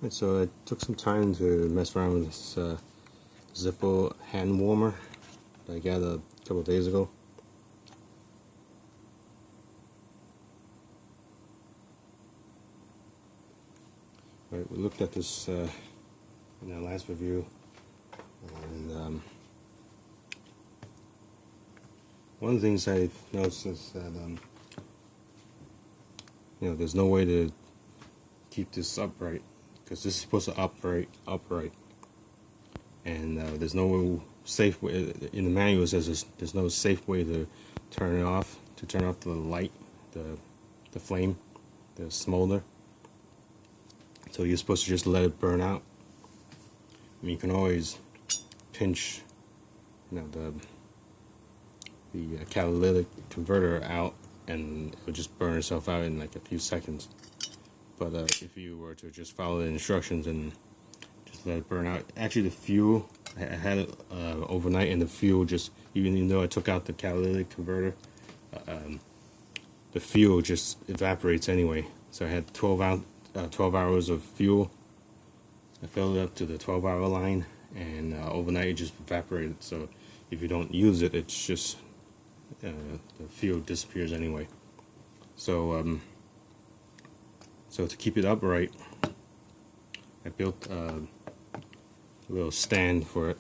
Right, so I took some time to mess around with this Zippo Hand Warmer that I got a couple of days ago. Right, we looked at this in our last review, and one of the things I noticed is that there's no way to keep this upright, because this is supposed to operate upright, and there's no safe way. In the manual it says there's no safe way to turn it off, the light, the flame, the smolder. So you're supposed to just let it burn out. I mean, you can always pinch the catalytic converter out, and it'll just burn itself out in like a few seconds. But if you were to just follow the instructions and just let it burn out, actually the fuel, I had it overnight, and the fuel just, even though I took out the catalytic converter, the fuel just evaporates anyway. So I had 12 hours of fuel. I filled it up to the 12-hour line, and overnight it just evaporated. So if you don't use it, it's just the fuel disappears anyway. So so to keep it upright, I built a little stand for it.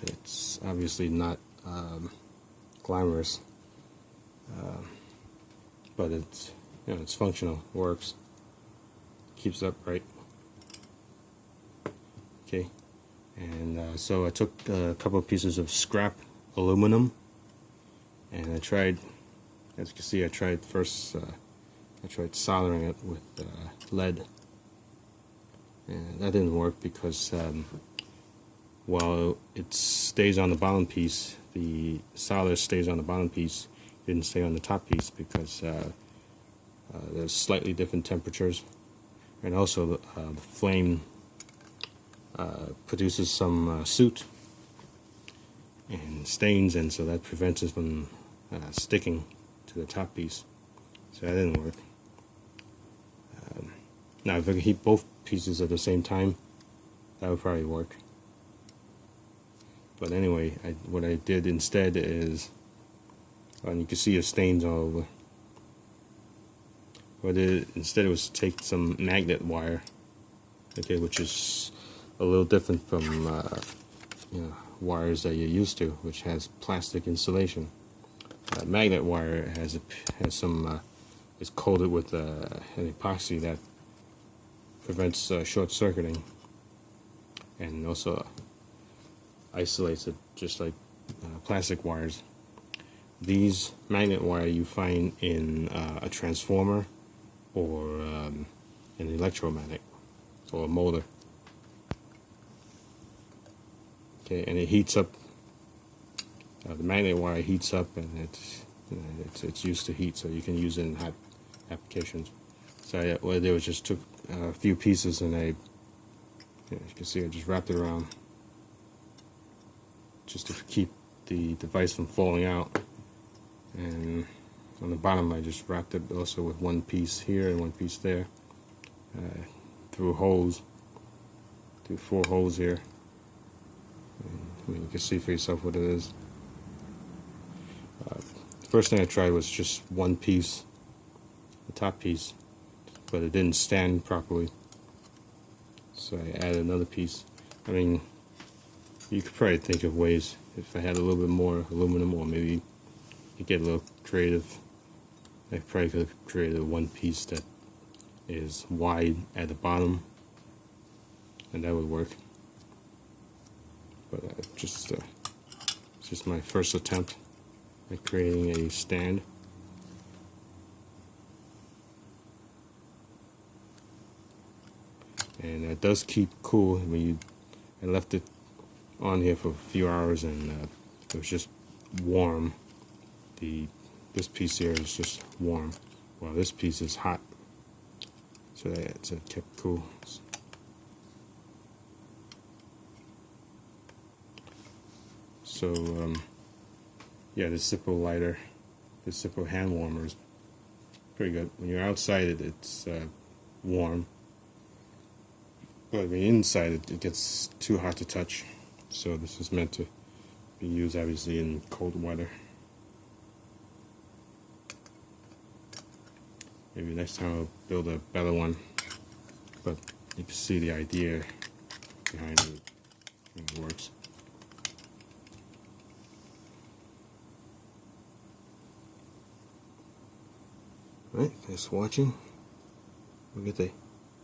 It's obviously not glamorous, but it's it's functional, works, keeps it upright. Okay, and so I took a couple of pieces of scrap aluminum, and I tried, as you can see, I tried soldering it with lead, and that didn't work because while it stays on the bottom piece, the solder stays on the bottom piece, it didn't stay on the top piece, because there's slightly different temperatures, and also the flame produces some soot and stains, and so that prevents it from sticking to the top piece. So that didn't work. Now if I could heat both pieces at the same time, that would probably work. But anyway, what I did instead is, and you can see the stains all over. What I did instead was take some magnet wire, okay, which is a little different from wires that you're used to, which has plastic insulation. Magnet wire has some is coated with an epoxy that prevents short circuiting, and also isolates it, just like plastic wires. These magnet wire you find in a transformer, or an electromagnet, or a motor. Okay, and it heats up. The magnet wire heats up, and it's used to heat, so you can use it in hot applications. So what I did was just took a few pieces, and as you can see, I just wrapped it around, just to keep the device from falling out. And on the bottom, I just wrapped it also with one piece here and one piece there, through holes, through 4 holes here. And you can see for yourself what it is. The first thing I tried was just one piece, the top piece, but it didn't stand properly, so I added another piece. I mean, you could probably think of ways, if I had a little bit more aluminum, or maybe you get a little creative, I probably could have created one piece that is wide at the bottom, and that would work. But it's just my first attempt at creating a stand. And it does keep cool. I left it on here for a few hours, and it was just warm. This piece here is just warm, while this piece is hot. So it kept cool. So yeah, this Zippo lighter, this Zippo Hand Warmer is pretty good. When you're outside, it's warm. But when you're inside, it gets too hot to touch. So this is meant to be used obviously in cold weather. Maybe next time I'll build a better one. But you can see the idea behind it, and it works. Alright, thanks for watching. Have a good day.